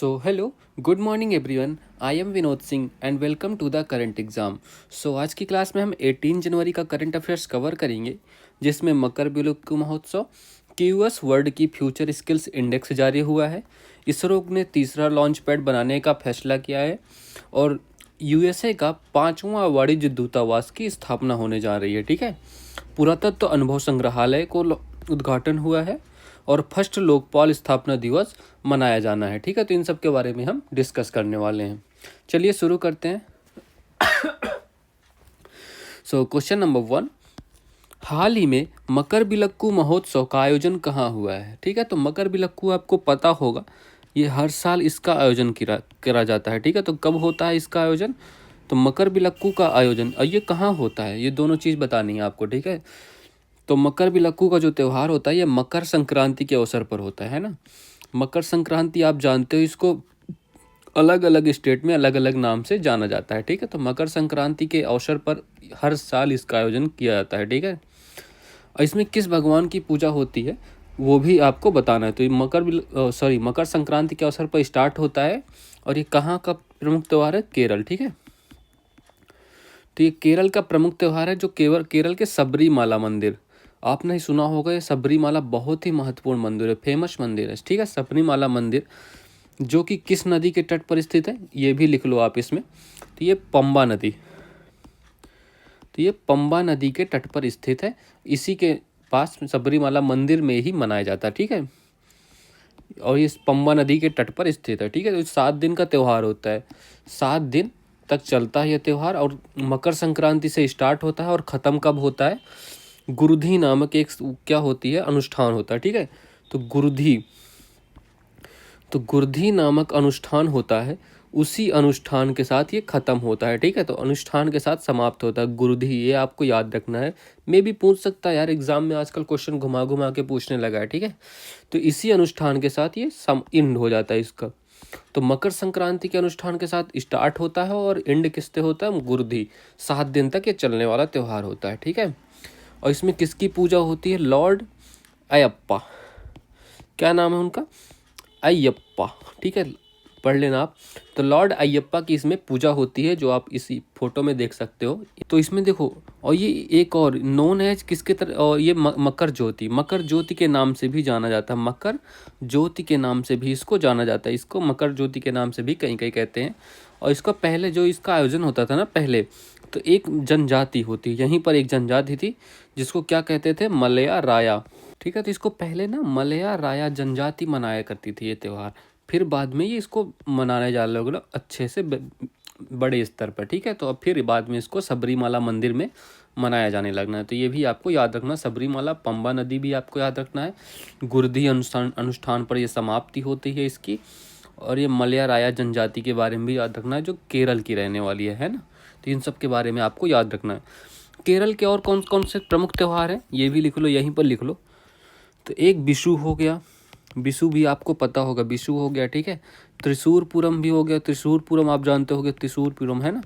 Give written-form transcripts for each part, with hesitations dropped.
So, hello, good morning everyone. I am Vinod Singh and welcome to the current exam. So, आज की class में हम 18 जनवरी का current affairs cover करेंगे, जिसमें मकर बिलुक्कु महोत्सव, क्यूएस वर्ल्ड की फ्यूचर स्किल्स इंडेक्स जारी हुआ है, इसरो ने तीसरा लॉन्च पैड बनाने का फैसला किया है और यूएसए का 5वां वाणिज्य दूतावास की स्थापना होने जा रही है। ठीक है, पुरातत्व अनुभव संग्रहालय को उद्घाटन हुआ है और फर्स्ट लोकपाल स्थापना दिवस मनाया जाना है। ठीक है, तो इन सब के बारे में हम डिस्कस करने वाले हैं। चलिए शुरू करते हैं। क्वेश्चन नंबर 1, हाल ही में मकर बिलक्कु महोत्सव का आयोजन कहाँ हुआ है? ठीक है, तो मकर बिलक्कु आपको पता होगा, ये हर साल इसका आयोजन करा जाता है। ठीक है, तो कब होता है इसका आयोजन? तो मकर बिलक्कु का आयोजन ये कहाँ होता है, ये दोनों चीज़ बतानी है आपको। ठीक है, तो मकर बिलक्कु का जो त्यौहार होता है ये मकर संक्रांति के अवसर पर होता है ना। मकर संक्रांति आप जानते हो, इसको अलग अलग स्टेट में अलग अलग नाम से जाना जाता है। ठीक है, तो मकर संक्रांति के अवसर पर हर साल इसका आयोजन किया जाता है। ठीक है, और इसमें किस भगवान की पूजा होती है वो भी आपको बताना है। तो ये मकर संक्रांति के अवसर पर स्टार्ट होता है और ये कहाँ का प्रमुख त्यौहार है? केरल। ठीक है, तो ये केरल का प्रमुख त्यौहार है, जो केरल के सबरीमाला मंदिर, आपने सुना होगा, ये सबरीमाला बहुत ही महत्वपूर्ण मंदिर है, फेमस मंदिर है। ठीक है, सबरीमाला मंदिर जो कि किस नदी के तट पर स्थित है ये भी लिख लो आप इसमें। तो ये पंबा नदी के तट पर स्थित है, इसी के पास सबरीमाला मंदिर में ही मनाया जाता है। ठीक है, और ये पंबा नदी के तट पर स्थित है। ठीक है, तो 7 दिन का त्यौहार होता है, 7 दिन तक चलता है यह त्यौहार और मकर संक्रांति से स्टार्ट होता है और ख़त्म कब होता है? गुरुधी नामक एक क्या होती है, अनुष्ठान होता है। ठीक है, तो गुरुधी नामक अनुष्ठान होता है, उसी अनुष्ठान के साथ ये खत्म होता है। ठीक है, तो अनुष्ठान के साथ समाप्त होता है गुरुधी, ये आपको याद रखना है। मैं भी पूछ सकता है यार, एग्जाम में आजकल क्वेश्चन घुमा घुमा के पूछने लगा है। ठीक है, तो इसी अनुष्ठान के साथ ये एंड हो जाता है इसका। तो मकर संक्रांति के अनुष्ठान के साथ स्टार्ट होता है और एंड किससे होता है? गुरुधी। 7 दिन तक ये चलने वाला त्यौहार होता है। ठीक है, और इसमें किसकी पूजा होती है? लॉर्ड अयप्पा, क्या नाम है उनका? अयप्पा। ठीक है, पढ़ लेना आप। तो लॉर्ड अयप्पा की इसमें पूजा होती है, जो आप इसी फोटो में देख सकते हो। तो इसमें देखो, और ये एक और नोन एज किसके तरह, और ये मकर ज्योति के नाम से भी जाना जाता है। मकर ज्योति के नाम से भी इसको जाना जाता है, इसको मकर ज्योति के नाम से भी कहीं कहीं कहते हैं। और इसका पहले जो इसका आयोजन होता था ना पहले, तो एक जनजाति होती, यहीं पर एक जनजाति थी जिसको क्या कहते थे? मलया राया। ठीक है, तो इसको पहले ना मलया राया जनजाति मनाया करती थी ये त्यौहार, फिर बाद में ये इसको मनाने जा लगा अच्छे से बड़े स्तर पर। ठीक है, तो अब फिर बाद में इसको सबरीमाला मंदिर में मनाया जाने लगना है। तो ये भी आपको याद रखना, सबरीमाला, पंबा नदी भी आपको याद रखना है। गुरुधी अनुष्ठान पर ये समाप्ति होती है इसकी, और ये मलया राया जनजाति के बारे में भी याद रखना है, जो केरल की रहने वाली है ना। तो इन सब के बारे में आपको याद रखना है। केरल के और कौन कौन से प्रमुख त्यौहार हैं ये भी लिख लो, यहीं पर लिख लो। तो एक विशु हो गया, विशु भी आपको पता होगा, विशु हो गया। ठीक है, त्रिशूरपुरम भी हो गया, त्रिशूरपुरम आप जानते होगे, त्रिशूरपुरम है ना,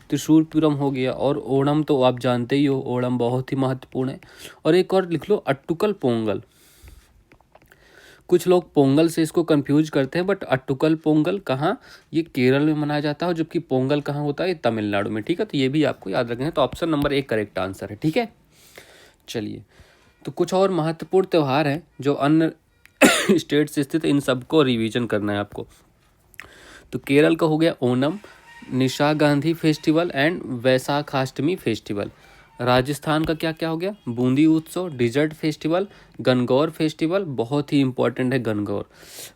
त्रिशूरपुरम हो गया। और ओणम तो आप जानते ही हो, ओणम बहुत ही महत्वपूर्ण है। और एक और लिख लो, अट्टुकल पोंगल। कुछ लोग पोंगल से इसको कंफ्यूज करते हैं, बट अट्टुकल पोंगल कहाँ? ये केरल में मनाया जाता है, जबकि पोंगल कहाँ होता है? तमिलनाडु में। ठीक है, तो ये भी आपको याद रखना है। तो ऑप्शन नंबर 1 करेक्ट आंसर है। ठीक है, चलिए, तो कुछ और महत्वपूर्ण त्यौहार हैं जो अन्य स्टेट से स्थित, इन सबको रिवीजन करना है आपको। तो केरल का हो गया Onam, Nishagandhi festival and Vaishakhashtami festival. Rajasthan का क्या क्या हो गया? बूंदी उत्सव, डिजर्ट फेस्टिवल, गणगौर फेस्टिवल, बहुत ही इंपॉर्टेंट है गणगौर,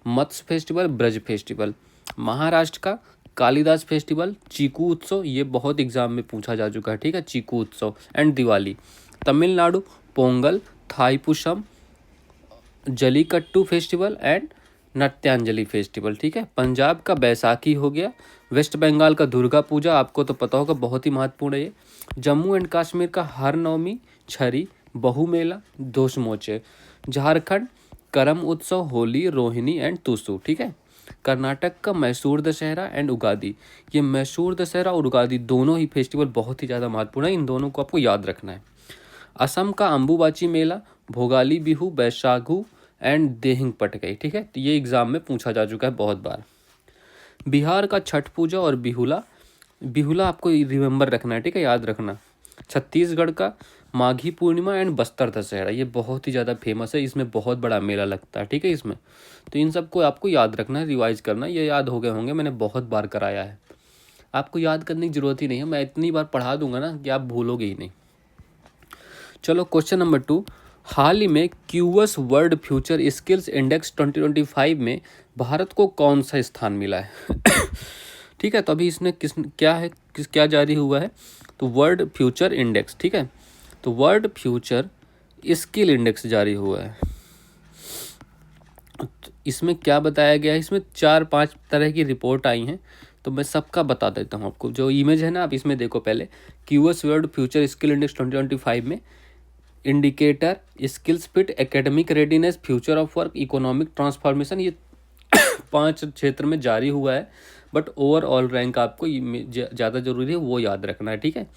मत्स्य फेस्टिवल, ब्रज फेस्टिवल। महाराष्ट्र का कालिदास फेस्टिवल, चीकू उत्सव, ये बहुत एग्जाम में पूछा जा चुका है। ठीक है, चीकू उत्सव and Diwali. Tamil Nadu Pongal, Thaipusam, Jallikattu festival and Nrityanjali festival. ठीक है, पंजाब का बैसाखी हो गया। वेस्ट बंगाल का दुर्गा पूजा, आपको तो पता होगा, बहुत ही महत्वपूर्ण है ये। जम्मू एंड कश्मीर का हर नवमी, छरी, बहु मेला, दोषमोचे। झारखंड करम उत्सव, होली, रोहिणी एंड तुसु। ठीक है, कर्नाटक का मैसूर दशहरा एंड उगादी। ये मैसूर दशहरा और उगादी दोनों ही फेस्टिवल बहुत ही ज़्यादा महत्वपूर्ण है, इन दोनों को आपको याद रखना है। असम का अम्बुबाची मेला, भोगाली बिहू, बैसाखू एंड देहिंग पटकई। ठीक है, तो ये एग्जाम में पूछा जा चुका है बहुत बार। बिहार का छठ पूजा और बिहुला, बिहुला आपको रिमेंबर रखना है, ठीक है, याद रखना। छत्तीसगढ़ का माघी पूर्णिमा एंड बस्तर दशहरा, ये बहुत ही ज़्यादा फेमस है, इसमें बहुत बड़ा मेला लगता है, ठीक है इसमें। तो इन सबको आपको याद रखना है, रिवाइज करना है, ये याद हो गए होंगे, मैंने बहुत बार कराया है, आपको याद करने की ज़रूरत ही नहीं है, मैं इतनी बार पढ़ा दूंगा ना कि आप भूलोगे ही नहीं। चलो क्वेश्चन नंबर 2, हाल ही में QS world future skills index 2025 में भारत को कौन सा स्थान मिला है? ठीक है, तो अभी इसने क्या जारी हुआ है, तो वर्ल्ड फ्यूचर इंडेक्स, ठीक है, तो वर्ल्ड फ्यूचर स्किल इंडेक्स जारी हुआ है। तो इसमें क्या बताया गया है, इसमें 4-5 तरह की रिपोर्ट आई हैं, तो मैं सबका बता देता हूँ आपको। जो इमेज है ना, आप इसमें देखो पहले, QS world future skill index 2025 में indicator, skills fit, academic readiness, future of work, economic transformation, ये 5 क्षेत्र में जारी हुआ है। बट ओवरऑल रैंक आपको ज़्यादा जरूरी है वो याद रखना है, ठीक है।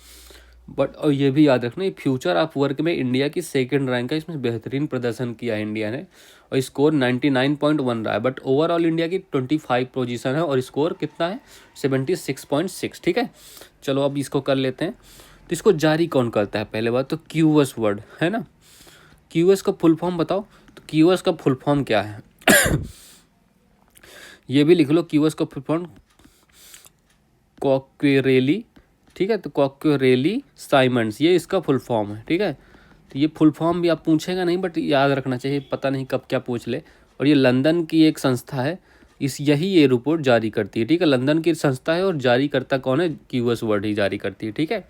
बट और ये भी याद रखना, ये फ्यूचर ऑफ वर्क में इंडिया की 2nd रैंक है, इसमें बेहतरीन प्रदर्शन किया है इंडिया ने, और स्कोर 99.1 रहा है। बट ओवरऑल इंडिया की 25 पोजीशन है और स्कोर कितना है, 76.6, ठीक है। चलो अब इसको कर लेते हैं। तो इसको जारी कौन करता है, पहले बात तो क्यूएस वर्ड है ना, क्यूएस का फुल फॉर्म बताओ, तो क्यूएस का फुल फॉर्म क्या है? ये भी लिख लो, क्यूएस का फुल फॉर्म कॉक्वेरेली, ठीक है, तो कॉक्वेरेली साइमंड्स, ये इसका फुल फॉर्म है, ठीक है। तो ये फुल फॉर्म भी आप पूछेगा नहीं, बट याद रखना चाहिए, पता नहीं कब क्या पूछ ले। और ये लंदन की एक संस्था है, ये रिपोर्ट जारी करती है, ठीक है, लंदन की संस्था है, और जारी करता कौन है, क्यूएस वर्ड ही जारी करती है, ठीक है।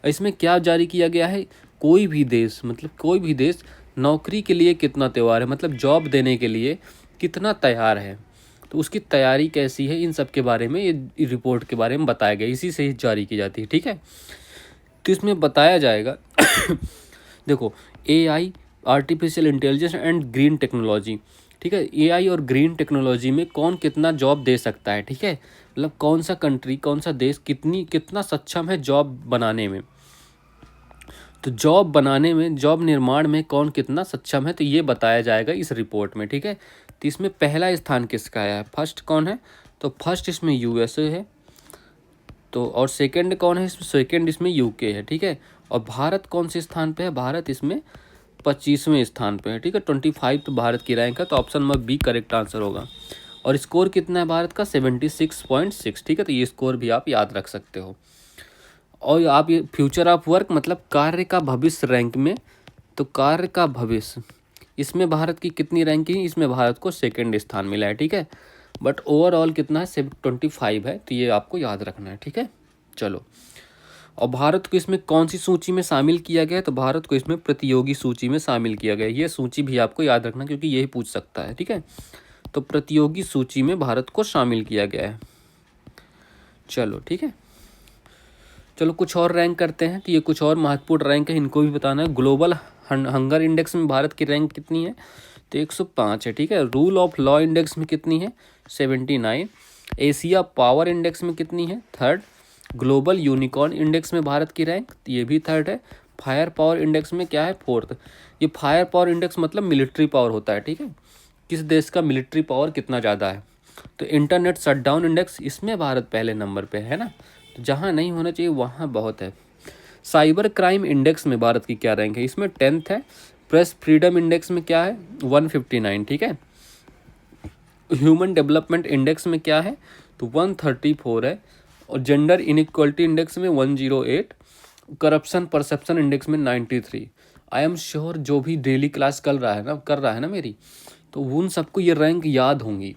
इसमें क्या जारी किया गया है, कोई भी देश, मतलब कोई भी देश नौकरी के लिए कितना तैयार है, मतलब जॉब देने के लिए कितना तैयार है, तो उसकी तैयारी कैसी है, इन सब के बारे में ये रिपोर्ट के बारे में बताया गया, इसी से ही जारी की जाती है, ठीक है। तो इसमें बताया जाएगा देखो, AI, artificial intelligence and green technology, ठीक है, एआई और ग्रीन टेक्नोलॉजी में कौन कितना जॉब दे सकता है, ठीक है, मतलब कौन सा कंट्री, कौन सा देश कितना सक्षम है जॉब बनाने में, तो जॉब बनाने में, जॉब निर्माण में कौन कितना सक्षम है, तो ये बताया जाएगा इस रिपोर्ट में, ठीक है। तो इसमें पहला स्थान किसका है, फर्स्ट कौन है, तो फर्स्ट इसमें यूएसए है, तो और सेकंड कौन है, इसमें सेकंड इसमें यूके है, ठीक है। और भारत कौन से स्थान पे है, भारत इसमें 25वें स्थान पे है, ठीक है। 25 तो भारत की रैंक है, तो option number B correct answer होगा। और स्कोर कितना है भारत का, 76.6, ठीक है, तो ये स्कोर भी आप याद रख सकते हो। और आप ये फ्यूचर ऑफ वर्क मतलब कार्य का भविष्य रैंक में, तो कार्य का भविष्य, इसमें भारत की कितनी रैंकिंग है, इसमें भारत को 2nd स्थान मिला है, ठीक है। बट ओवरऑल कितना है, 25 है, तो ये आपको याद रखना है, ठीक है। चलो, और भारत को इसमें कौन सी सूची में शामिल किया गया है, तो भारत को इसमें प्रतियोगी सूची में शामिल किया गया है, ये सूची भी आपको याद रखना क्योंकि यही पूछ सकता है, ठीक है। तो प्रतियोगी सूची में भारत को शामिल किया गया है। चलो ठीक है, चलो कुछ और रैंक करते हैं, तो ये कुछ और महत्वपूर्ण रैंक है, इनको भी बताना है। ग्लोबल हंगर इंडेक्स में भारत की रैंक कितनी है, तो 105 है, ठीक है। रूल ऑफ लॉ इंडेक्स में कितनी है, 79। एशिया पावर इंडेक्स में कितनी है, 3rd। ग्लोबल यूनिकॉर्न इंडेक्स में भारत की रैंक, ये भी 3rd है। फायर पावर इंडेक्स में क्या है, 4th। ये फायर पावर इंडेक्स मतलब मिलिट्री पावर होता है, ठीक है, किस देश का मिलिट्री पावर कितना ज़्यादा है। तो इंटरनेट शटडाउन इंडेक्स, इसमें भारत पहले नंबर पे है ना, तो जहाँ नहीं होना चाहिए वहाँ बहुत है। साइबर क्राइम इंडेक्स में भारत की क्या रैंक है, इसमें 10th है। प्रेस फ्रीडम इंडेक्स में क्या है, 159, ठीक है। ह्यूमन डेवलपमेंट इंडेक्स में क्या है, तो 134 है। और जेंडर इनइक्वालिटी इंडेक्स में 108। करप्शन परसेप्शन इंडेक्स में 93। आई एम श्योर जो भी डेली क्लास कर रहा है ना मेरी, तो उन सबको ये रैंक याद होंगी,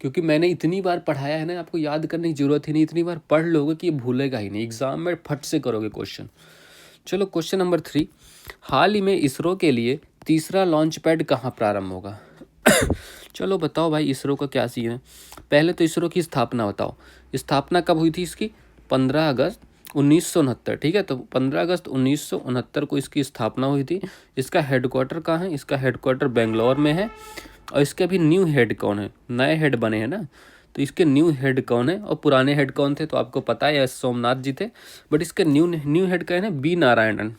क्योंकि मैंने इतनी बार पढ़ाया है ना, आपको याद करने की जरूरत ही नहीं, इतनी बार पढ़ लोगे कि ये भूलेगा ही नहीं, एग्जाम में फट से करोगे क्वेश्चन। चलो क्वेश्चन नंबर 3, हाल ही में इसरो के लिए तीसरा लॉन्च पैड कहाँ प्रारंभ होगा? चलो बताओ भाई, इसरो का क्या सीन है। पहले तो इसरो की स्थापना बताओ, स्थापना कब हुई थी इसकी, 15 अगस्त 1969, ठीक है। तो 15 अगस्त 1969 को इसकी स्थापना हुई थी। इसका हेडक्वार्टर कहाँ है, इसका हेडक्वार्टर बेंगलोर में है। और इसके अभी न्यू हेड कौन है, नए हेड बने हैं ना, तो इसके न्यू हेड कौन है, और पुराने हेड कौन थे, तो आपको पता है एस सोमनाथ जी थे। बट इसके न्यू हेड कौन है, बी नारायणन।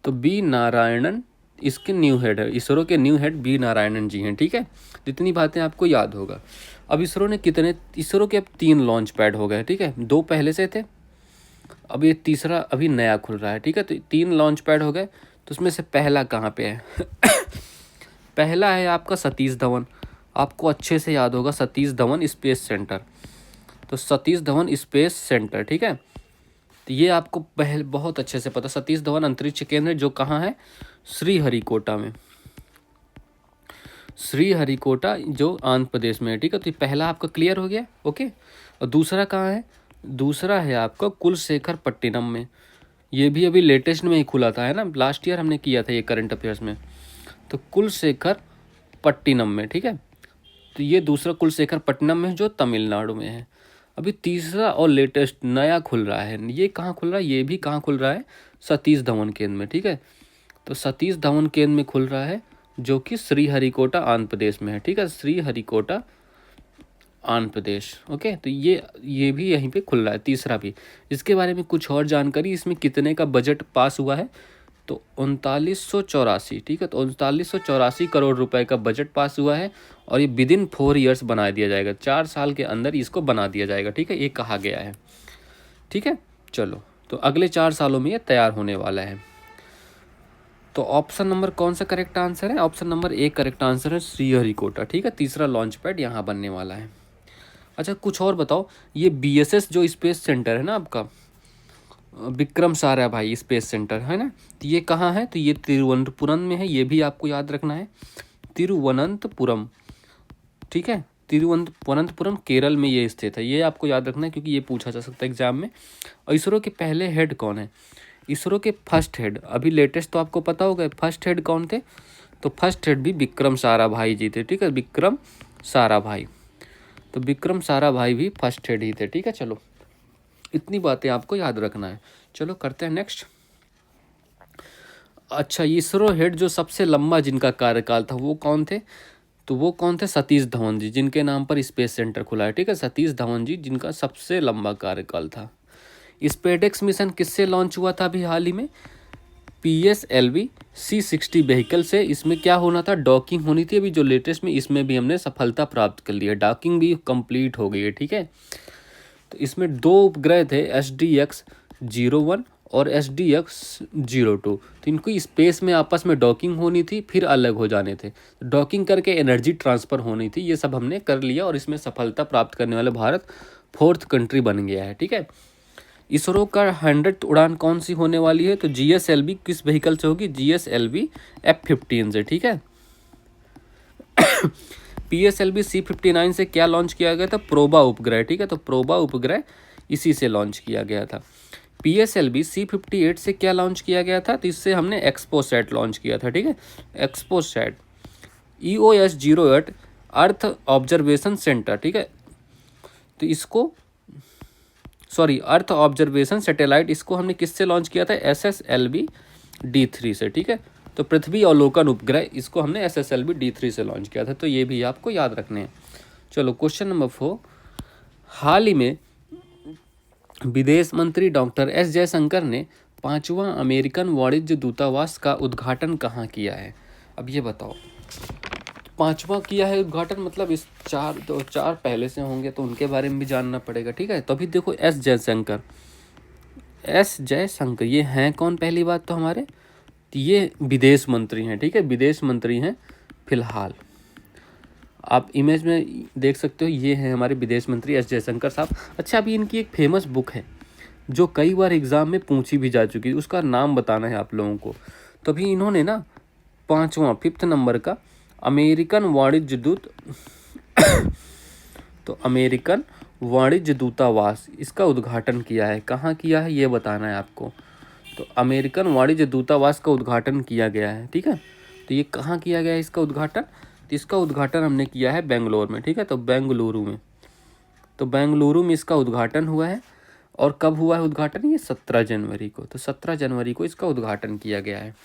तो बी नारायणन इसके न्यू हेड है, इसरो के न्यू हेड बी नारायणन जी हैं, ठीक है। जितनी बातें आपको याद होगा। अब इसरो के अब 3 लॉन्च पैड हो गए, ठीक है, 2 पहले से थे, अब ये तीसरा अभी नया खुल रहा है, ठीक है। तो 3 लॉन्च पैड हो गए, तो उसमें से पहला कहाँ पे है? पहला है आपका सतीश धवन, आपको अच्छे से याद होगा, सतीश धवन स्पेस सेंटर। तो सतीश धवन स्पेस सेंटर, ठीक है, तो ये आपको पहले बहुत अच्छे से पता, सतीश धवन अंतरिक्ष केंद्र जो कहाँ है? श्रीहरिकोटा में, श्रीहरिकोटा जो आंध्र प्रदेश में है, ठीक है। तो ये पहला आपका क्लियर हो गया, ओके। और दूसरा कहाँ है? दूसरा है आपका कुलशेखर पट्टिनम में, ये भी अभी लेटेस्ट में ही खुला था, है ना, लास्ट ईयर हमने किया था ये करंट अफेयर्स में। तो कुलशेखर पट्टिनम में, ठीक है, तो ये दूसरा कुलशेखर पट्टिनम में जो तमिलनाडु में है। अभी तीसरा और लेटेस्ट नया खुल रहा है, ये कहाँ खुल रहा है? ये भी कहाँ खुल रहा है? सतीश धवन केंद्र में, ठीक है। तो सतीश धवन केंद्र में खुल रहा है, जो कि श्रीहरिकोटा आंध्र प्रदेश में है, ठीक है, श्रीहरिकोटा आंध्र प्रदेश, ओके। तो ये भी यहीं पे खुल रहा है, तीसरा भी। इसके बारे में कुछ और जानकारी, इसमें कितने का बजट पास हुआ है? तो 3984, ठीक है, तो 3984 करोड़ रुपए का बजट पास हुआ है, और ये विदिन 4 ईयर्स बना दिया जाएगा, 4 साल के अंदर इसको बना दिया जाएगा, ठीक है, ये कहा गया है, ठीक है। चलो, तो अगले 4 सालों में ये तैयार होने वाला है। तो ऑप्शन नंबर कौन सा करेक्ट आंसर है? Option number A correct answer है, श्रीहरिकोटा, ठीक है, तीसरा लॉन्च पैड यहाँ बनने वाला है। अच्छा, कुछ और बताओ, ये बीएसएस जो स्पेस सेंटर है ना आपका, विक्रम साराभाई स्पेस सेंटर, है ना, तो ये कहाँ है? तो ये तिरुवनंतपुरम में है, ये भी आपको याद रखना है, तिरुवनंतपुरम, ठीक है, तिरुवनंतपुरम केरल में ये स्थित है, ये आपको याद रखना है, क्योंकि ये पूछा जा सकता है एग्जाम में। और इसरो के पहले हेड कौन है? इसरो के फर्स्ट हेड, अभी लेटेस्ट तो आपको पता होगा, फर्स्ट हेड कौन थे? तो फर्स्ट हेड भी विक्रम साराभाई जी थे, ठीक है, विक्रम साराभाई। तो विक्रम साराभाई भी फर्स्ट हेड ही थे, ठीक है। चलो, इतनी बातें आपको याद रखना है। चलो करते हैं नेक्स्ट। अच्छा, इसरो हेड जो सबसे लंबा जिनका कार्यकाल था वो कौन थे? तो वो कौन थे? सतीश धवन जी, जिनके नाम पर स्पेस सेंटर खुला है, ठीक है, सतीश धवन जी, जिनका सबसे लंबा कार्यकाल था। स्पेसएक्स मिशन किससे लॉन्च हुआ था अभी हाल ही में? PSLV C60 व्हीकल से। इसमें क्या होना था? डॉकिंग होनी थी, अभी जो लेटेस्ट में इसमें भी हमने सफलता प्राप्त कर ली है, डॉकिंग भी कंप्लीट हो गई है, ठीक है। तो इसमें 2 उपग्रह थे, SDX-01 और SDX-02। तो इनको स्पेस में आपस में डॉकिंग होनी थी, फिर अलग हो जाने थे, डॉकिंग करके एनर्जी ट्रांसफ़र होनी थी, ये सब हमने कर लिया, और इसमें सफलता प्राप्त करने वाला भारत 4th कंट्री बन गया है, ठीक है। इसरो का 100th उड़ान कौन सी होने वाली है? तो GSLV किस व्हीकल से होगी? GSLV F-15 से, ठीक है। PSLV C-59 से क्या लॉन्च किया गया था? प्रोबा उपग्रह, ठीक है, तो प्रोबा उपग्रह इसी से लॉन्च किया गया था। PSLV C-58 से क्या लॉन्च किया गया था? तो इससे हमने एक्सपोसैट लॉन्च किया था, ठीक है, XPoSat. EOS-08 earth observation centre, ठीक है, तो इसको अर्थ ऑब्जर्वेशन सैटेलाइट, इसको हमने किससे लॉन्च किया था? SSLV D3 से, ठीक है। तो पृथ्वी अवलोकन उपग्रह, इसको हमने SSLV D3 से लॉन्च किया था, तो ये भी आपको याद रखने हैं। चलो, क्वेश्चन नंबर 4। हाल ही में विदेश मंत्री डॉक्टर S जयशंकर ने 5वां अमेरिकन वाणिज्य दूतावास का उद्घाटन कहाँ किया है? अब ये बताओ, 5वां किया है उद्घाटन, मतलब इस 4 पहले से होंगे, तो उनके बारे में भी जानना पड़ेगा, ठीक है। तो अभी देखो, S जयशंकर ये हैं कौन? पहली बात तो हमारे, ये विदेश मंत्री हैं, ठीक है, विदेश मंत्री हैं फिलहाल। आप इमेज में देख सकते हो, ये हैं हमारे विदेश मंत्री S जयशंकर साहब। अच्छा, अभी इनकी एक फेमस बुक है जो कई बार एग्जाम में पूछी भी जा चुकी है, उसका नाम बताना है आप लोगों को। तो अभी इन्होंने ना 5th नंबर का अमेरिकन वाणिज्य दूत तो अमेरिकन वाणिज्य दूतावास, इसका उद्घाटन किया है। कहाँ किया है ये बताना है आपको। तो अमेरिकन वाणिज्य दूतावास का उद्घाटन किया गया है, ठीक है। तो ये कहाँ किया गया है इसका उद्घाटन? तो इसका उद्घाटन हमने किया है बेंगलोर में, ठीक है, तो बेंगलुरु में इसका उद्घाटन हुआ है। और कब हुआ है उद्घाटन? ये 17 जनवरी को। तो 17 जनवरी को इसका उद्घाटन किया गया है।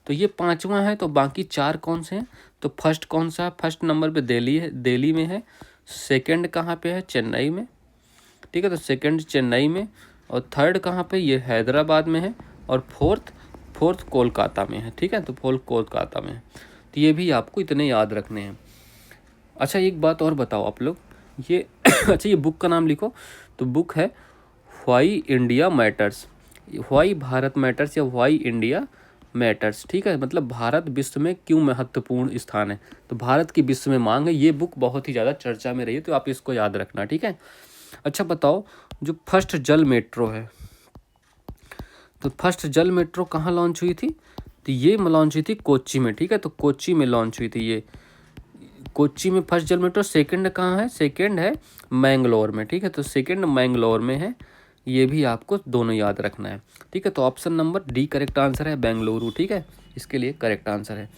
तो ये 5वां है, तो बाकी 4 कौन से हैं? तो फर्स्ट कौन सा है? फर्स्ट नंबर पे दिल्ली है, दिल्ली में है। सेकंड कहाँ पे है? चेन्नई में, ठीक है, तो सेकंड चेन्नई में। और थर्ड कहाँ पे? ये हैदराबाद में है। और फोर्थ कोलकाता में है, ठीक है, तो फोर्थ कोलकाता में है। तो ये भी आपको इतने याद रखने हैं। अच्छा, एक बात और बताओ आप लोग, ये अच्छा, ये बुक का नाम लिखो। तो बुक है why India matters, why Bharat matters या व्हाई इंडिया मैटर्स, ठीक है, मतलब भारत विश्व में क्यों महत्वपूर्ण स्थान है, तो भारत की विश्व में मांग है। ये बुक बहुत ही ज़्यादा चर्चा में रही है, तो आप इसको याद रखना, ठीक है। अच्छा बताओ, जो फर्स्ट जल मेट्रो है, तो फर्स्ट जल मेट्रो कहाँ लॉन्च हुई थी, तो ये लॉन्च हुई थी कोच्चि में, ठीक है। तो कोच्चि में लॉन्च हुई थी ये, कोच्चि में फर्स्ट जल मेट्रो। सेकंड कहाँ है, सेकंड है मैंगलोर में, ठीक है। तो सेकंड मैंगलोर में है, ये भी आपको दोनों याद रखना है, ठीक है। तो option number D correct answer है, बेंगलुरु, ठीक है, इसके लिए करेक्ट आंसर है।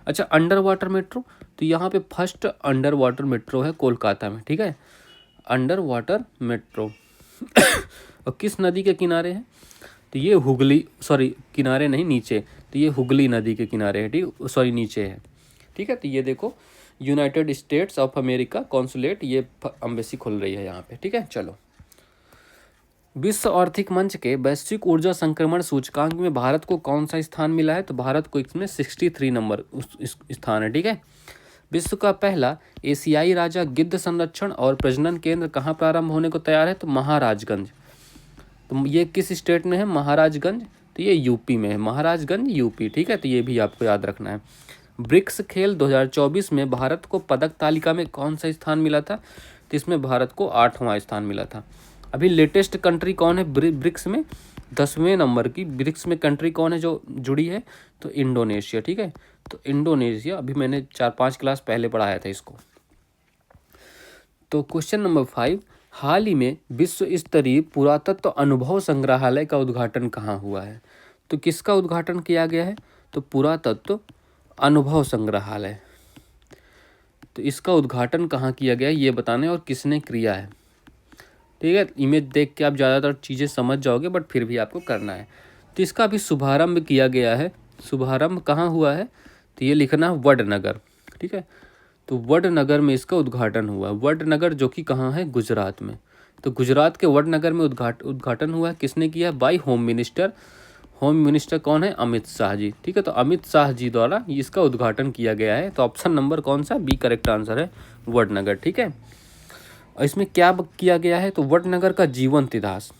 अच्छा, अंडर वाटर मेट्रो, तो यहाँ पे फर्स्ट अंडर वाटर मेट्रो है कोलकाता में, ठीक है, अंडर वाटर मेट्रो। और किस नदी के किनारे है, तो ये हुगली, सॉरी किनारे नहीं, नीचे, तो ये हुगली नदी के किनारे है, ठीक, सॉरी नीचे है, ठीक है। तो ये देखो, United states of America consulate, ये एम्बेसी खुल रही है यहाँ पे, ठीक है। चलो, विश्व आर्थिक मंच के वैश्विक ऊर्जा संक्रमण सूचकांक में भारत को कौन सा स्थान मिला है, तो भारत को इसमें 63 नंबर स्थान है, ठीक है। विश्व का पहला एशियाई राजा गिद्ध संरक्षण और प्रजनन केंद्र कहाँ प्रारंभ होने को तैयार है, तो महाराजगंज। तो ये किस स्टेट में है, महाराजगंज, तो ये यूपी में है, महाराजगंज यूपी, ठीक है। तो ये भी आपको याद रखना है। ब्रिक्स खेल 2024 में भारत को पदक तालिका में कौन सा स्थान मिला था, तो इसमें भारत को 8वां स्थान मिला था। अभी लेटेस्ट कंट्री कौन है ब्रिक्स में, 10वें नंबर की ब्रिक्स में कंट्री कौन है जो जुड़ी है, तो इंडोनेशिया, ठीक है। तो इंडोनेशिया, अभी मैंने 4-5 क्लास पहले पढ़ाया था इसको। तो क्वेश्चन नंबर 5, हाल ही में विश्व स्तरीय पुरातत्व अनुभव संग्रहालय का उद्घाटन कहाँ हुआ है, तो किसका उद्घाटन किया गया है, तो पुरातत्व अनुभव संग्रहालय। तो इसका उद्घाटन कहाँ किया गया है ये बताना है, और किसने किया है, ठीक है। इमेज देख के आप ज़्यादातर चीज़ें समझ जाओगे, बट फिर भी आपको करना है। तो इसका भी शुभारंभ किया गया है, शुभारंभ कहाँ हुआ है, तो ये लिखना है वडनगर, ठीक है। तो वडनगर में इसका उद्घाटन हुआ, वडनगर जो कि कहाँ है, गुजरात में। तो गुजरात के वडनगर में उद्घाटन हुआ है, किसने किया, by home minister. Home minister कौन है, अमित शाह जी, ठीक है। तो अमित शाह जी द्वारा इसका उद्घाटन किया गया है। तो ऑप्शन नंबर कौन सा, बी करेक्ट आंसर है, वडनगर, ठीक है। और इसमें क्या किया गया है, तो वडनगर का जीवंत इतिहास,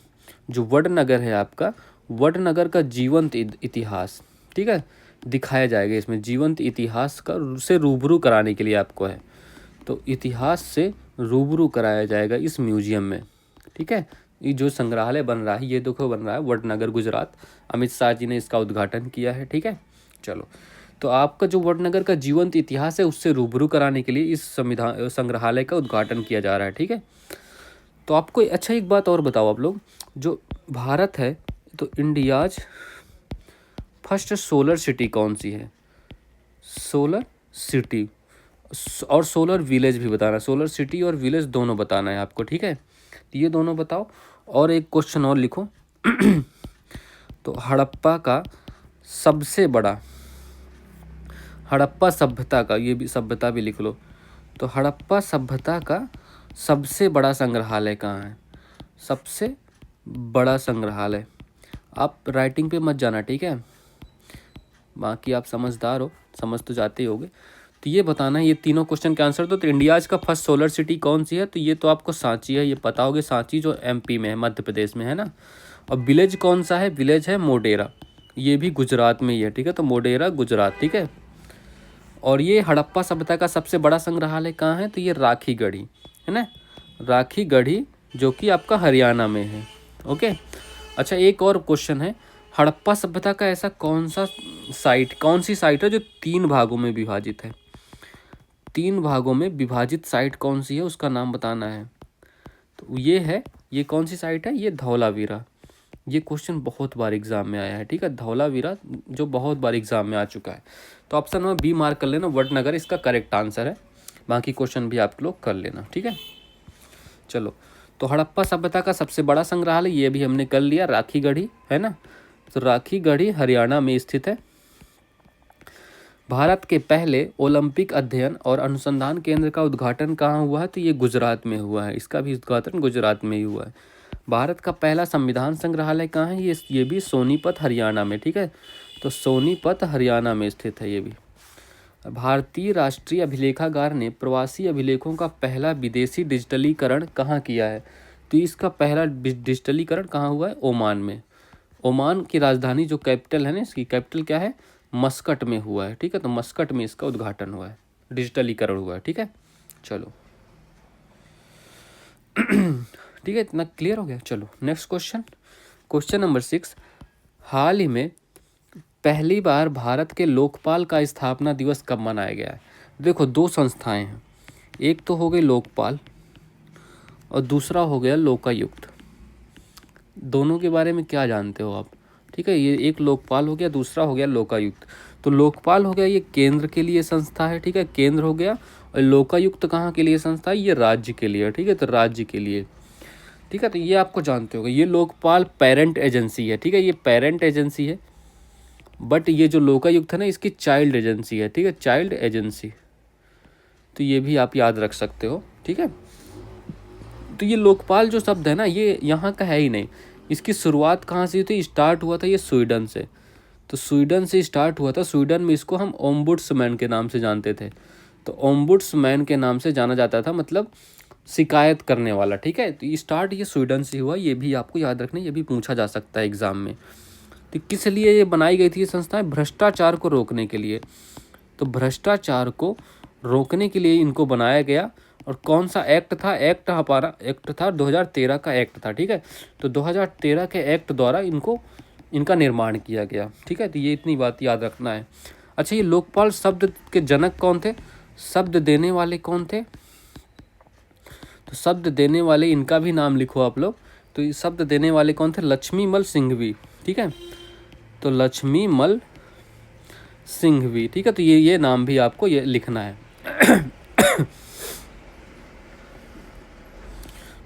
जो वडनगर है आपका, वडनगर का जीवंत इतिहास, ठीक है, दिखाया जाएगा इसमें। जीवंत इतिहास का से रूबरू कराने के लिए आपको है, तो इतिहास से रूबरू कराया जाएगा इस म्यूजियम में, ठीक है। ये जो संग्रहालय बन रहा है, ये देखो बन रहा है वडनगर गुजरात, अमित शाह जी ने इसका उद्घाटन किया है, ठीक है। चलो, तो आपका जो वडनगर का जीवंत इतिहास है उससे रूबरू कराने के लिए इस संग्रहालय का उद्घाटन किया जा रहा है, ठीक है। तो आपको अच्छा एक बात और बताओ आप लोग, जो भारत है, तो इंडियाज फर्स्ट सोलर सिटी कौन सी है, सोलर सिटी और सोलर विलेज भी बताना, सोलर सिटी और विलेज दोनों बताना है आपको, ठीक है। तो ये दोनों बताओ, और एक क्वेश्चन और लिखो। तो हड़प्पा का सबसे बड़ा, हड़प्पा सभ्यता का, ये भी सभ्यता भी लिख लो। तो हड़प्पा सभ्यता का सबसे बड़ा संग्रहालय कहाँ है, सबसे बड़ा संग्रहालय, आप राइटिंग पे मत जाना, ठीक है, बाकी आप समझदार हो, समझ तो जाते ही होगे। तो ये बताना है, ये तीनों क्वेश्चन के आंसर दो। तो इंडियाज का फर्स्ट सोलर सिटी कौन सी है, तो ये तो आपको सांची है, ये पता होगे, सांची जो एमपी में है, मध्य प्रदेश में है ना। और विलेज कौन सा है, विलेज है मोडेरा, ये भी गुजरात में ही है, ठीक है। तो मोडेरा गुजरात, ठीक है। और ये हड़प्पा सभ्यता का सबसे बड़ा संग्रहालय कहाँ है, तो ये राखी गढ़ी है ना, राखी गढ़ी जो कि आपका हरियाणा में है, ओके। अच्छा, एक और क्वेश्चन है, हड़प्पा सभ्यता का ऐसा कौन सा साइट, कौन सी साइट है जो 3 भागों में विभाजित है, 3 भागों में विभाजित साइट कौन सी है, उसका नाम बताना है। तो ये है, ये कौन सी साइट है, ये धौलावीरा। ये क्वेश्चन बहुत बार एग्जाम में आया है, ठीक है, धौलावीरा जो बहुत बार एग्जाम में आ चुका है। तो ऑप्शन नंबर बी मार्क कर लेना, वडनगर इसका करेक्ट आंसर है, बाकी क्वेश्चन भी आप लोग कर लेना, ठीक है। चलो, तो हड़प्पा सभ्यता का सबसे बड़ा संग्रहालय ये भी हमने कर लिया, राखी गढ़ी है ना। तो राखी गढ़ी हरियाणा में स्थित है। भारत के पहले ओलंपिक अध्ययन और अनुसंधान केंद्र का उद्घाटन कहाँ हुआ है, तो ये गुजरात में हुआ है, इसका भी उद्घाटन गुजरात में ही हुआ है। भारत का पहला संविधान संग्रहालय कहाँ है, ये भी सोनीपत हरियाणा में, ठीक है। तो सोनीपत हरियाणा में स्थित है ये भी। भारतीय राष्ट्रीय अभिलेखागार ने प्रवासी अभिलेखों का पहला विदेशी डिजिटलीकरण कहाँ किया है? तो इसका पहला डिजिटलीकरण कहाँ हुआ है? ओमान में। ओमान की राजधानी जो कैपिटल है ना, इसकी कैपिटल क्या है? मस्कट में हुआ है। ठीक है, तो मस्कट में इसका उद्घाटन हुआ है, डिजिटलीकरण हुआ है। ठीक है, चलो ठीक है, इतना क्लियर हो गया। चलो नेक्स्ट क्वेश्चन, क्वेश्चन नंबर 6। हाल ही में पहली बार भारत के लोकपाल का स्थापना दिवस कब मनाया गया है? देखो, दो संस्थाएं हैं, एक तो हो गई लोकपाल और दूसरा हो गया लोकायुक्त। दोनों के बारे में क्या जानते हो आप? ठीक है, ये एक लोकपाल हो गया, दूसरा हो गया लोकायुक्त। तो लोकपाल हो गया ये केंद्र के लिए संस्था है, ठीक है, केंद्र हो गया। और लोकायुक्त कहाँ के लिए संस्था है? ये राज्य के लिए, ठीक है, तो राज्य के लिए। ठीक है, तो ये आपको जानते होंगे, ये लोकपाल पेरेंट एजेंसी है, ठीक है, ये पेरेंट एजेंसी है। बट ये जो लोकायुक्त है ना, इसकी चाइल्ड एजेंसी है, ठीक है, चाइल्ड एजेंसी। तो ये भी आप याद रख सकते हो। ठीक है, तो ये लोकपाल जो शब्द है ना, ये यहाँ का है ही नहीं। इसकी शुरुआत कहाँ से हुई थी? स्टार्ट हुआ था ये स्वीडन से। तो स्वीडन से स्टार्ट हुआ था। स्वीडन में इसको हम ओम्बुड्समैन के नाम से जानते थे। तो ओम्बुड्समैन के नाम से जाना जाता था, मतलब शिकायत करने वाला। ठीक है, तो स्टार्ट ये स्वीडन से हुआ, ये भी आपको याद रखना, ये भी पूछा जा सकता है एग्जाम में। तो किस लिए ये बनाई गई थी ये संस्थाएं? भ्रष्टाचार को रोकने के लिए। तो भ्रष्टाचार को रोकने के लिए इनको बनाया गया। और कौन सा एक्ट था? एक्ट हमारा एक्ट था 2013 का एक्ट था। ठीक है, तो 2013 के एक्ट द्वारा इनका निर्माण किया गया। ठीक है, तो ये इतनी बात याद रखना है। अच्छा, ये लोकपाल शब्द के जनक कौन थे? शब्द देने वाले कौन थे? तो शब्द देने वाले, इनका भी नाम लिखो आप लोग। तो ये शब्द देने वाले कौन थे? लक्ष्मीमल सिंघवी। ठीक है, तो लक्ष्मीमल सिंघवी। ठीक है, तो ये नाम भी आपको ये लिखना है।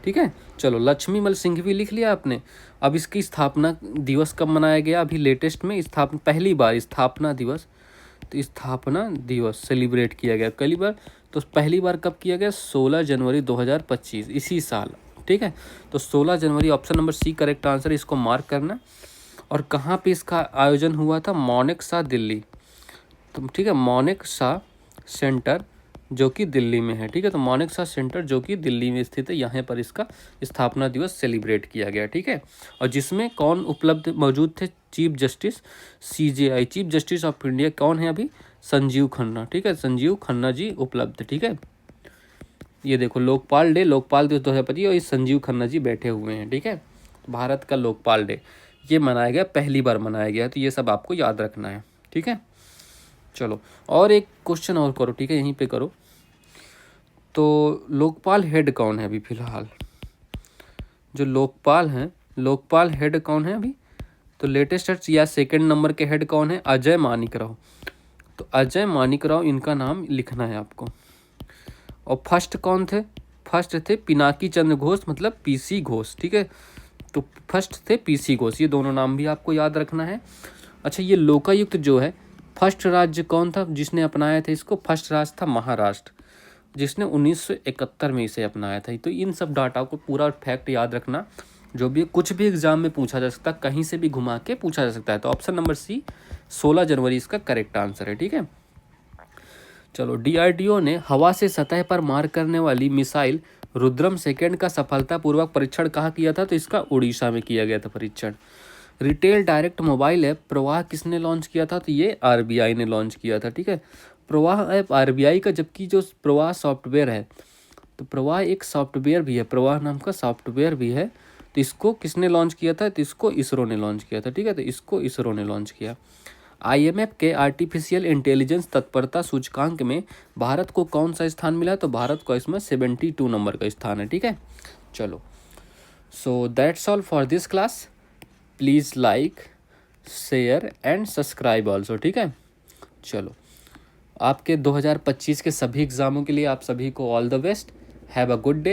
ठीक है, चलो, लक्ष्मीमल सिंघवी लिख लिया आपने। अब इसकी स्थापना दिवस कब मनाया गया? अभी लेटेस्ट में पहली बार स्थापना दिवस, तो स्थापना दिवस सेलिब्रेट किया गया पहली बार। तो पहली बार कब किया गया? 16 जनवरी 2025, इसी साल। ठीक है, तो 16 जनवरी, option number C correct answer, इसको मार्क करना। और कहाँ पे इसका आयोजन हुआ था? मानेकशॉ, दिल्ली। तो ठीक है, मानेकशॉ सेंटर जो कि दिल्ली में है। ठीक है, तो मानेकशॉ सेंटर जो कि दिल्ली में स्थित है, यहाँ पर इसका स्थापना दिवस सेलिब्रेट किया गया। ठीक है, और जिसमें कौन उपलब्ध मौजूद थे? Chief justice CJI, chief justice of India कौन है अभी? संजीव खन्ना। ठीक है, संजीव खन्ना जी उपलब्ध। ठीक है, ये देखो, लोकपाल डे, लोकपाल दिवस 2025, और ये संजीव खन्ना जी बैठे हुए हैं। ठीक है, भारत का लोकपाल डे ये मनाया गया, पहली बार मनाया गया। तो ये सब आपको याद रखना है। ठीक है, चलो, और एक क्वेश्चन और करो। ठीक है, यहीं पे करो। तो लोकपाल हेड कौन है अभी फिलहाल? जो लोकपाल हैं, लोकपाल हेड कौन है अभी? तो लेटेस्ट या सेकंड नंबर के हेड कौन है? अजय मानिक राव। तो अजय मानिक राव, इनका नाम लिखना है आपको। और फर्स्ट कौन थे? फर्स्ट थे पिनाकी चंद्र घोष, मतलब PC घोष। ठीक है, तो फर्स्ट थे PC घोष। ये दोनों नाम भी आपको याद रखना है। अच्छा, ये लोकायुक्त जो है, फर्स्ट राज्य कौन था जिसने अपनाया था इसको? फर्स्ट राज्य था महाराष्ट्र, जिसने 1971 में इसे अपनाया था। तो इन सब डाटा को पूरा फैक्ट याद रखना, जो भी कुछ भी एग्जाम में पूछा जा सकता है, कहीं से भी घुमा के पूछा जा सकता है। तो ऑप्शन नंबर सी 16 जनवरी इसका करेक्ट आंसर है। ठीक है, चलो, DRDO ने हवा से सतह पर मार करने वाली मिसाइल रुद्रम सेकेंड का सफलतापूर्वक परीक्षण कहाँ किया था? तो इसका उड़ीसा में किया गया था परीक्षण। रिटेल डायरेक्ट मोबाइल ऐप प्रवाह किसने लॉन्च किया था? तो ये RBI ने लॉन्च किया था। ठीक है, प्रवाह ऐप RBI का, जबकि जो प्रवाह सॉफ्टवेयर है, तो प्रवाह एक सॉफ्टवेयर भी है, प्रवाह नाम का सॉफ्टवेयर भी है। तो इसको किसने लॉन्च किया था? तो इसको इसरो ने लॉन्च किया था। ठीक है, तो इसको इसरो ने लॉन्च किया। IMF के आर्टिफिशियल इंटेलिजेंस तत्परता सूचकांक में भारत को कौन सा स्थान मिला? तो भारत को इसमें 72 नंबर का स्थान है। ठीक है, चलो, so that's all for this class. Please like, share and subscribe also. ठीक है, चलो, आपके 2025 के सभी एग्ज़ामों के लिए आप सभी को all the best. Have a good day.